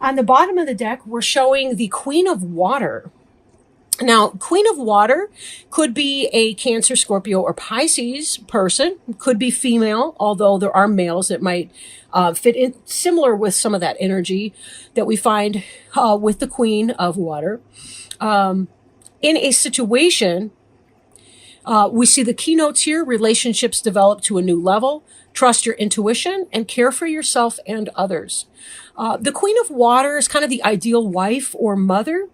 On the bottom of the deck, we're showing the Queen of Water. Now, Queen of Water could be a Cancer, Scorpio, or Pisces person. Could be female, although there are males that might fit in similar with some of that energy that we find with the Queen of Water. In a situation, we see the keynotes here: relationships develop to a new level, trust your intuition, and care for yourself and others. The Queen of Water is kind of the ideal wife or mother.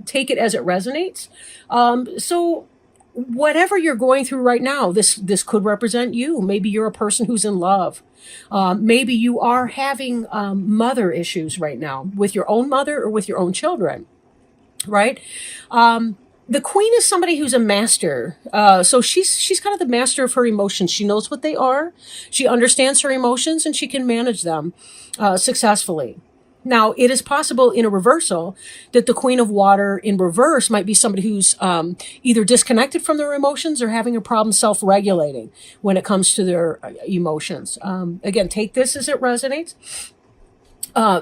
Take it as it resonates. So whatever you're going through right now, this could represent you. Maybe you're a person who's in love. Maybe you are having mother issues right now with your own mother or with your own children, right? The queen is somebody who's a master. So she's kind of the master of her emotions. She knows what they are. She understands her emotions and she can manage them successfully. Now, it is possible in a reversal that the Queen of Water in reverse might be somebody who's either disconnected from their emotions or having a problem self-regulating when it comes to their emotions. Again, take this as it resonates.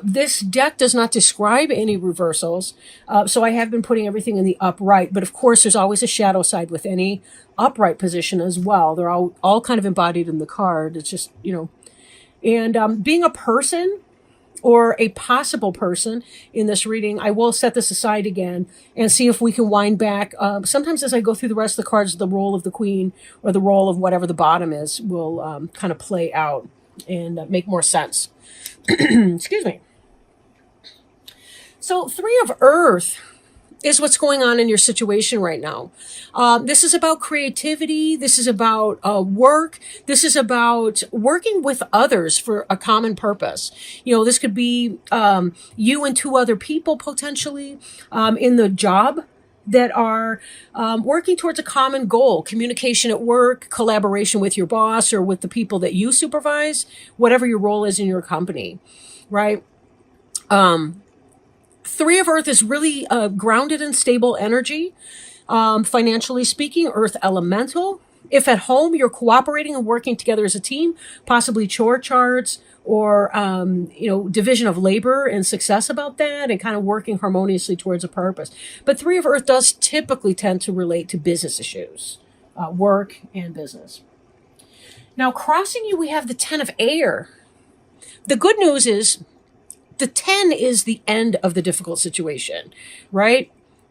This deck does not describe any reversals, so I have been putting everything in the upright. But of course, there's always a shadow side with any upright position as well. They're all kind of embodied in the card. It's just, and being a person or a possible person in this reading, I will set this aside again and see if we can wind back. Sometimes as I go through the rest of the cards, the role of the queen or the role of whatever the bottom is will kind of play out and make more sense. Excuse me. So Three of Earth is what's going on in your situation right now. This is about creativity. This is about work. This is about working with others for a common purpose. This could be you and two other people potentially in the job that are working towards a common goal: communication at work, collaboration with your boss or with the people that you supervise, whatever your role is in your company, right? Three of Earth is really grounded and stable energy, financially speaking. Earth elemental. If at home you're cooperating and working together as a team, possibly chore charts or division of labor and success about that, and kind of working harmoniously towards a purpose. But Three of Earth does typically tend to relate to business issues, work and business. Now, crossing you, we have the Ten of Air. The good news is the 10 is the end of the difficult situation, right?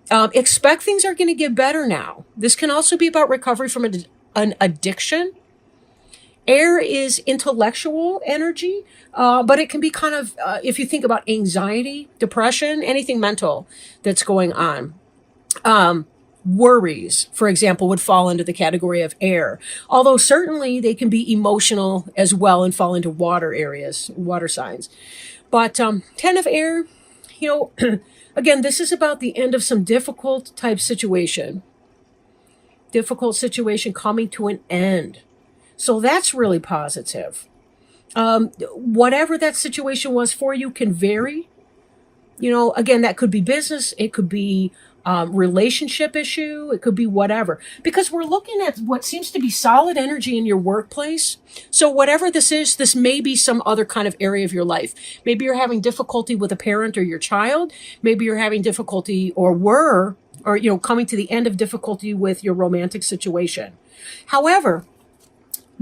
Expect things are going to get better now. This can also be about recovery from an addiction. Air is intellectual energy, but it can be kind of, if you think about anxiety, depression, anything mental that's going on. Worries, for example, would fall into the category of air, although certainly they can be emotional as well and fall into water areas, water signs. But 10 of Air, again, this is about the end of some difficult type situation. Difficult situation coming to an end. So that's really positive. Whatever that situation was for you can vary. Again, that could be business. It could be relationship issue. It could be whatever, because we're looking at what seems to be solid energy in your workplace. So whatever this is, this may be some other kind of area of your life. Maybe you're having difficulty with a parent or your child. Maybe you're having difficulty coming to the end of difficulty with your romantic situation. However,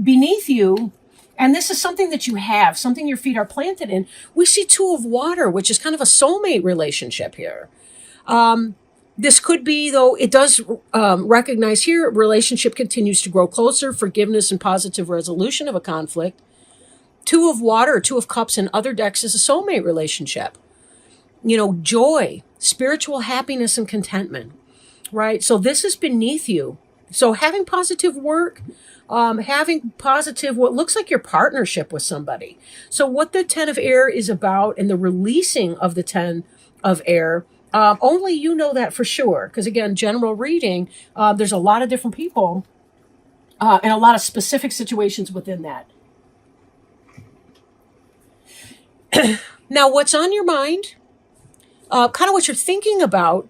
beneath you, and this is something that you have, something your feet are planted in, we see Two of Water, which is kind of a soulmate relationship here. This could be, though, it does recognize here, relationship continues to grow closer, forgiveness and positive resolution of a conflict. Two of Water, Two of Cups in other decks is a soulmate relationship. Joy, spiritual happiness and contentment, right? So this is beneath you. So having positive work, having positive, what looks like your partnership with somebody. So what the 10 of Air is about and the releasing of the 10 of Air, only you know that for sure. Because again, general reading, there's a lot of different people and a lot of specific situations within that. Now, what's on your mind, kind of what you're thinking about,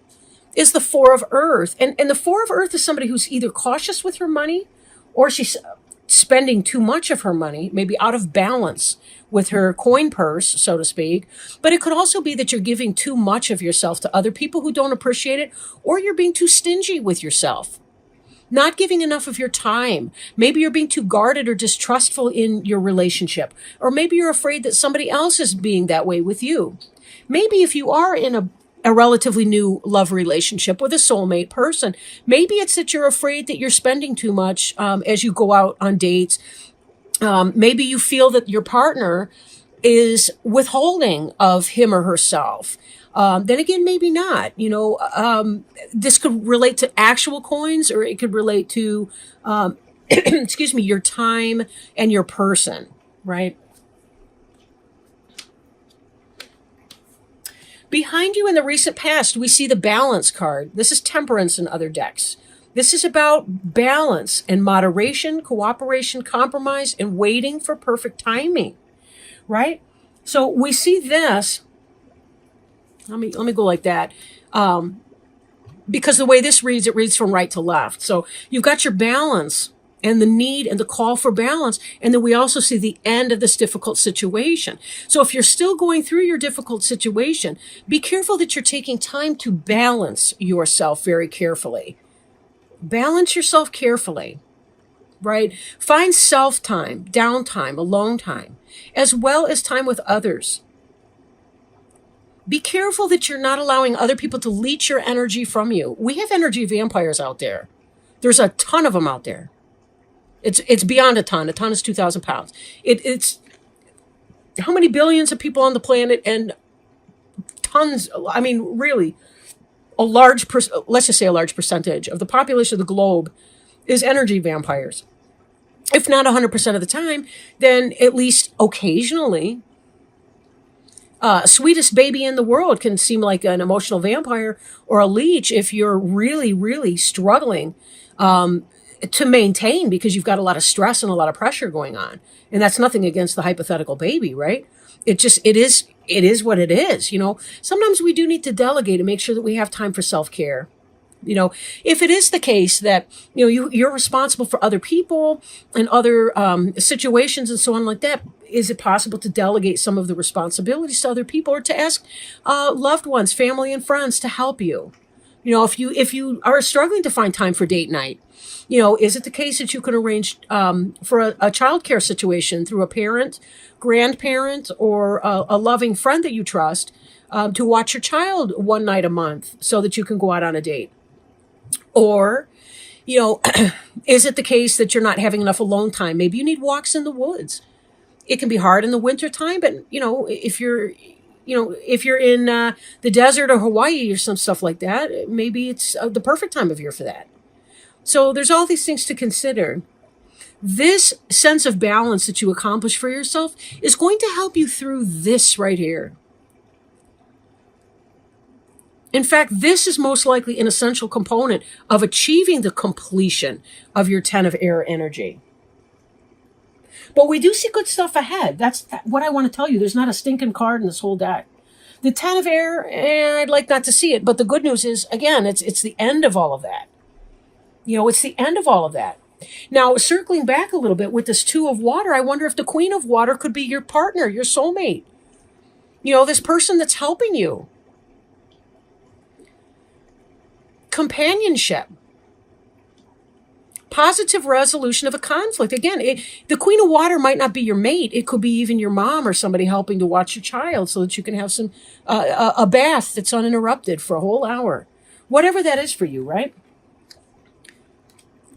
is the Four of Earth. And the Four of Earth is somebody who's either cautious with her money or she's spending too much of her money, maybe out of balance with her coin purse, so to speak. But it could also be that you're giving too much of yourself to other people who don't appreciate it, or you're being too stingy with yourself, not giving enough of your time. Maybe you're being too guarded or distrustful in your relationship, or maybe you're afraid that somebody else is being that way with you. Maybe if you are in a relatively new love relationship with a soulmate person, maybe it's that you're afraid that you're spending too much as you go out on dates. Maybe you feel that your partner is withholding of him or herself. Then again, maybe not. This could relate to actual coins, or it could relate to, excuse me, your time and your person, right? Behind you in the recent past, we see the balance card. This is temperance in other decks. This is about balance and moderation, cooperation, compromise, and waiting for perfect timing, right? So we see this. Let me go like that. Because the way this reads, it reads from right to left. So you've got your balance and the need and the call for balance. And then we also see the end of this difficult situation. So if you're still going through your difficult situation, be careful that you're taking time to balance yourself very carefully. Balance yourself carefully, right? Find self-time, downtime, alone time, as well as time with others. Be careful that you're not allowing other people to leech your energy from you. We have energy vampires out there. There's a ton of them out there. It's beyond a ton. A ton is 2,000 pounds. It's how many billions of people on the planet, and tons, I mean, really, let's just say a large percentage of the population of the globe is energy vampires. If not 100% of the time, then at least occasionally. Sweetest baby in the world can seem like an emotional vampire or a leech if you're really, really struggling to maintain, because you've got a lot of stress and a lot of pressure going on. And that's nothing against the hypothetical baby, right? It is what it is. Sometimes we do need to delegate and make sure that we have time for self-care. If it is the case that, you're responsible for other people and other situations and so on like that, is it possible to delegate some of the responsibilities to other people, or to ask loved ones, family and friends to help you? If you are struggling to find time for date night, is it the case that you can arrange for a childcare situation through a parent, grandparent, or a loving friend that you trust to watch your child one night a month so that you can go out on a date? Or, is it the case that you're not having enough alone time? Maybe you need walks in the woods. It can be hard in the winter time, but if you're in the desert or Hawaii or some stuff like that, maybe it's the perfect time of year for that. So there's all these things to consider. This sense of balance that you accomplish for yourself is going to help you through this right here. In fact, this is most likely an essential component of achieving the completion of your 10 of air energy. But we do see good stuff ahead. That's what I want to tell you. There's not a stinking card in this whole deck. The 10 of air, I'd like not to see it. But the good news is, again, it's the end of all of that. It's the end of all of that. Now, circling back a little bit with this 2 of water, I wonder if the Queen of Water could be your partner, your soulmate. This person that's helping you. Companionship. Positive resolution of a conflict. Again, the Queen of Water might not be your mate. It could be even your mom or somebody helping to watch your child so that you can have some a bath that's uninterrupted for a whole hour. Whatever that is for you, right?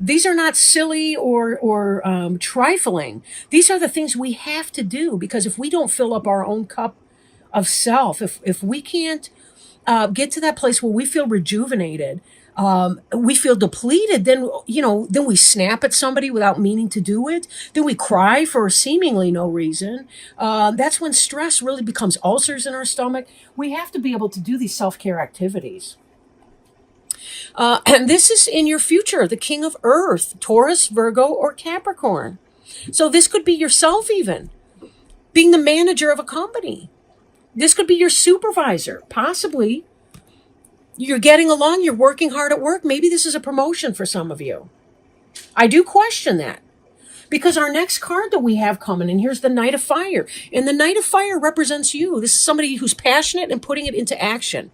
These are not silly or trifling. These are the things we have to do, because if we don't fill up our own cup of self, if we can't get to that place where we feel rejuvenated, we feel depleted, then we snap at somebody without meaning to do it. Then we cry for seemingly no reason. That's when stress really becomes ulcers in our stomach. We have to be able to do these self-care activities. And this is in your future, the King of Earth, Taurus, Virgo, or Capricorn. So this could be yourself even, being the manager of a company. This could be your supervisor, possibly. You're getting along, you're working hard at work. Maybe this is a promotion for some of you. I do question that. Because our next card that we have coming in, here's the Knight of Fire. And the Knight of Fire represents you. This is somebody who's passionate and putting it into action.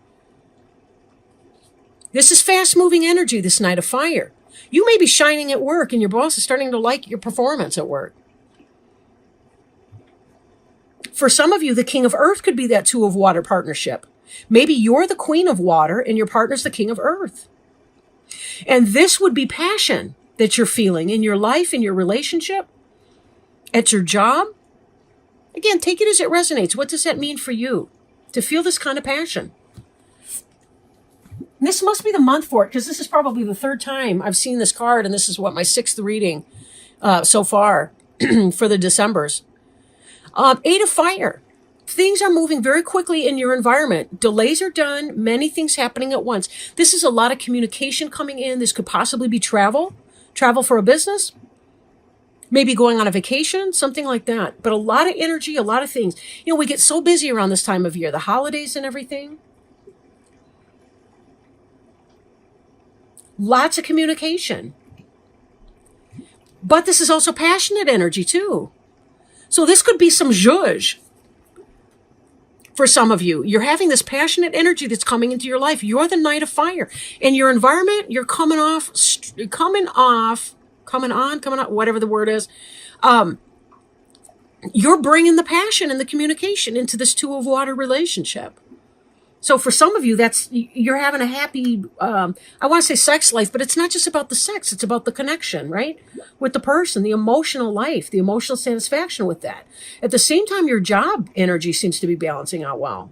This is fast-moving energy, this Knight of Fire. You may be shining at work and your boss is starting to like your performance at work. For some of you, the King of Earth could be that Two of Water partnership. Maybe you're the Queen of Water and your partner's the King of Earth. And this would be passion that you're feeling in your life, in your relationship, at your job. Again, take it as it resonates. What does that mean for you to feel this kind of passion? This must be the month for it, because this is probably the third time I've seen this card, and this is what, my sixth reading so far for the Decembers. Eight of Fire. Things are moving very quickly in your environment. Delays are done. Many things happening at once. This is a lot of communication coming in. This could possibly be travel for a business, maybe going on a vacation, something like that. But a lot of energy, a lot of things. You know, we get so busy around this time of year, the holidays and everything. Lots of communication. But this is also passionate energy too. So this could be some zhuzh. For some of you, you're having this passionate energy that's coming into your life. You're the Knight of Fire. In your environment, you're coming on, whatever the word is. You're bringing the passion and the communication into this Two of Water relationship. So for some of you, you're having a happy, I want to say sex life, but it's not just about the sex. It's about the connection, right? With the person, the emotional life, the emotional satisfaction with that. At the same time, your job energy seems to be balancing out well.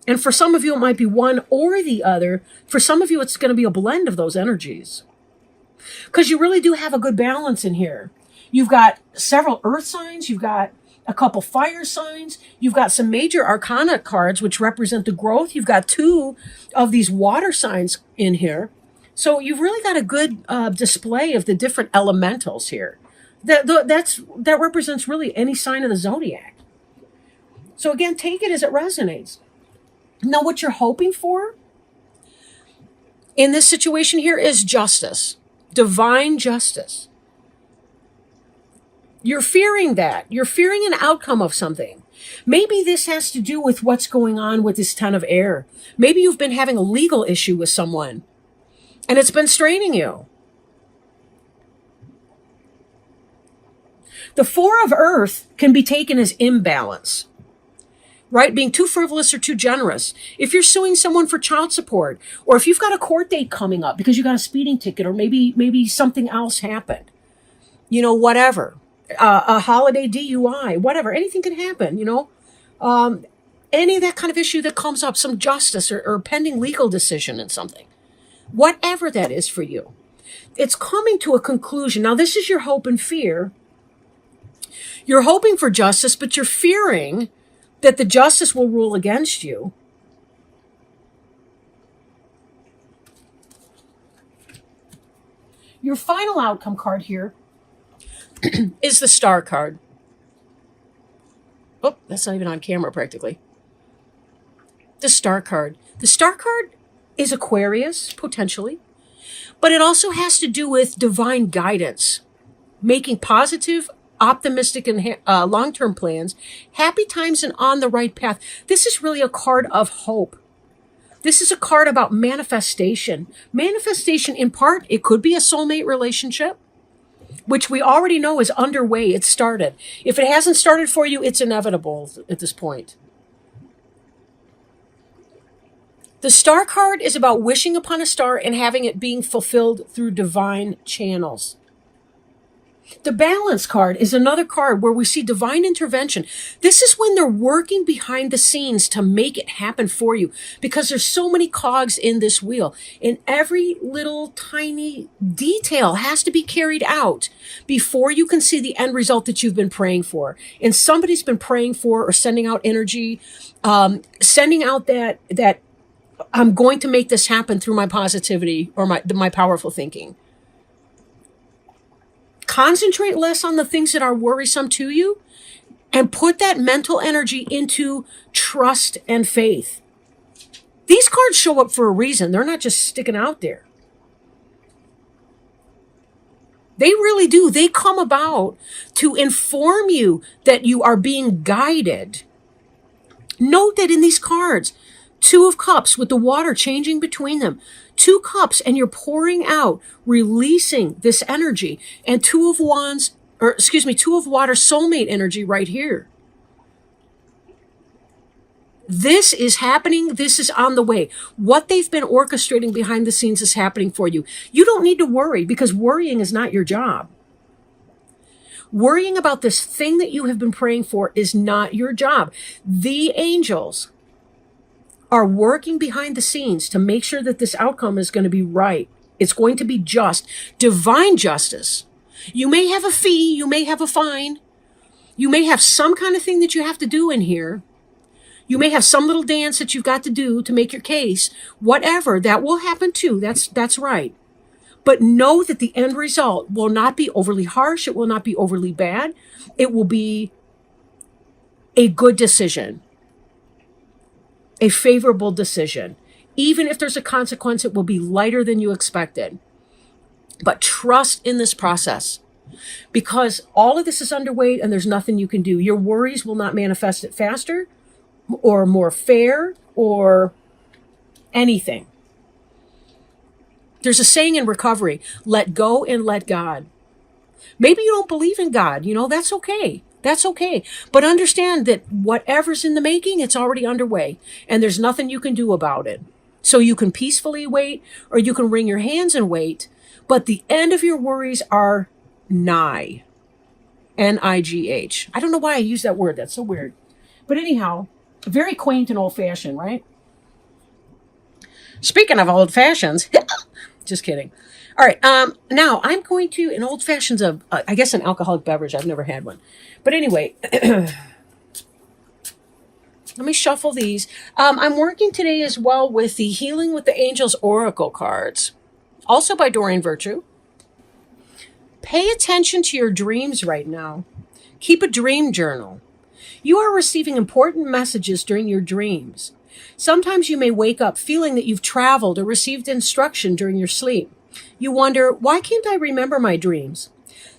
And for some of you, it might be one or the other. For some of you, it's going to be a blend of those energies. Because you really do have a good balance in here. You've got several earth signs. You've got a couple fire signs. You've got some major arcana cards, which represent the growth. You've got two of these water signs in here. So you've really got a good display of the different elementals here. That represents really any sign of the zodiac. So again, take it as it resonates. Now, what you're hoping for in this situation here is justice, divine justice. You're fearing that. You're fearing an outcome of something. Maybe this has to do with what's going on with this Ten of Air. Maybe you've been having a legal issue with someone and it's been straining you. The Four of Earth can be taken as imbalance, right? Being too frivolous or too generous. If you're suing someone for child support, or if you've got a court date coming up because you got a speeding ticket, or maybe something else happened, whatever. A holiday DUI, whatever, anything can happen, any of that kind of issue that comes up, some justice or pending legal decision in something, whatever that is for you, it's coming to a conclusion. Now, this is your hope and fear. You're hoping for justice, but you're fearing that the justice will rule against you. Your final outcome card here is the Star card. Oh, that's not even on camera practically. The Star card. The Star card is Aquarius, potentially, but it also has to do with divine guidance, making positive, optimistic, and long-term plans, happy times, and on the right path. This is really a card of hope. This is a card about manifestation. Manifestation, in part, it could be a soulmate relationship, which we already know is underway. It's started. If it hasn't started for you, it's inevitable at this point. The Star card is about wishing upon a star and having it being fulfilled through divine channels. The Balance card is another card where we see divine intervention. This is when they're working behind the scenes to make it happen for you, because there's so many cogs in this wheel, and every little tiny detail has to be carried out before you can see the end result that you've been praying for. And somebody's been praying for or sending out energy, sending out that I'm going to make this happen through my positivity or my powerful thinking. Concentrate less on the things that are worrisome to you and put that mental energy into trust and faith. These cards show up for a reason. They're not just sticking out there. They really do. They come about to inform you that you are being guided. Note that in these cards, 2 of Cups with the water changing between them, 2 cups, and you're pouring out, releasing this energy, and 2 of Wands, or excuse me, 2 of Water soulmate energy right here. This is happening. This is on the way. What they've been orchestrating behind the scenes is happening for you. You don't need to worry, because worrying is not your job. Worrying about this thing that you have been praying for is not your job. The angels are working behind the scenes to make sure that this outcome is going to be right. It's going to be just, divine justice. You may have a fee, you may have a fine, you may have some kind of thing that you have to do in here. You may have some little dance that you've got to do to make your case. Whatever, that will happen too. That's right. But know that the end result will not be overly harsh. It will not be overly bad. It will be a good decision, a favorable decision. Even if there's a consequence, it will be lighter than you expected. But trust in this process, because all of this is underway and there's nothing you can do. Your worries will not manifest it faster or more fair or anything. There's a saying in recovery, let go and let God. Maybe you don't believe in God, that's okay. That's okay. But understand that whatever's in the making, it's already underway, and there's nothing you can do about it. So you can peacefully wait, or you can wring your hands and wait, but the end of your worries are nigh. N-I-G-H. I don't know why I use that word. That's so weird. But anyhow, very quaint and old-fashioned, right? Speaking of old fashions, just kidding. All right. Now I'm going to, an old fashioned's I guess an alcoholic beverage. I've never had one. But anyway, let me shuffle these. I'm working today as well with the Healing with the Angels Oracle cards, also by Doreen Virtue. Pay attention to your dreams right now. Keep a dream journal. You are receiving important messages during your dreams. Sometimes you may wake up feeling that you've traveled or received instruction during your sleep. You wonder, why can't I remember my dreams?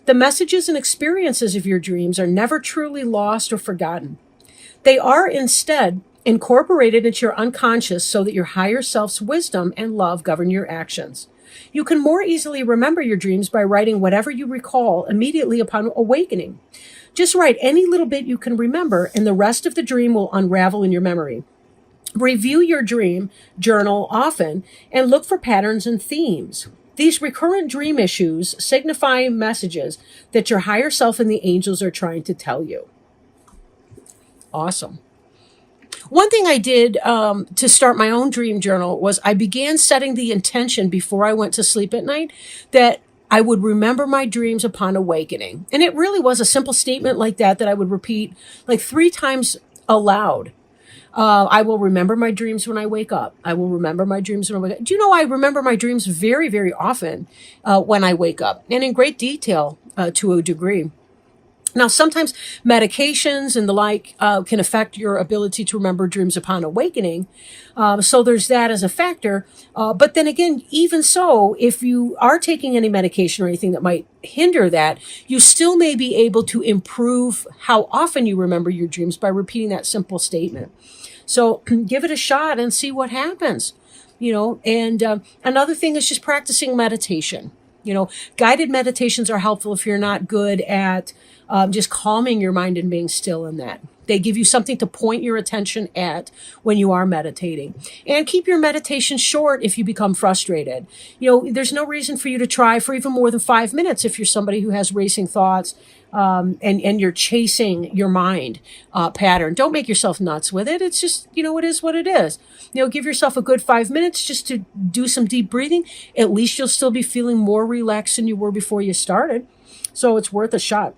The messages and experiences of your dreams are never truly lost or forgotten. They are instead incorporated into your unconscious so that your higher self's wisdom and love govern your actions. You can more easily remember your dreams by writing whatever you recall immediately upon awakening. Just write any little bit you can remember, and the rest of the dream will unravel in your memory. Review your dream journal often and look for patterns and themes. These recurrent dream issues signify messages that your higher self and the angels are trying to tell you. Awesome. One thing I did to start my own dream journal was I began setting the intention before I went to sleep at night that I would remember my dreams upon awakening. And it really was a simple statement like that I would repeat like 3 times aloud. I will remember my dreams when I wake up. I will remember my dreams when I wake up. Do you know I remember my dreams very, very often when I wake up, and in great detail to a degree. Now, sometimes medications and the like can affect your ability to remember dreams upon awakening. So there's that as a factor. But then again, even so, if you are taking any medication or anything that might hinder that, you still may be able to improve how often you remember your dreams by repeating that simple statement. So give it a shot and see what happens, and another thing is just practicing meditation. Guided meditations are helpful if you're not good at just calming your mind and being still in that. They give you something to point your attention at when you are meditating. And keep your meditation short if you become frustrated. There's no reason for you to try for even more than 5 minutes if you're somebody who has racing thoughts and you're chasing your mind pattern. Don't make yourself nuts with it. It's just, it is what it is. Give yourself a good 5 minutes just to do some deep breathing. At least you'll still be feeling more relaxed than you were before you started. So it's worth a shot.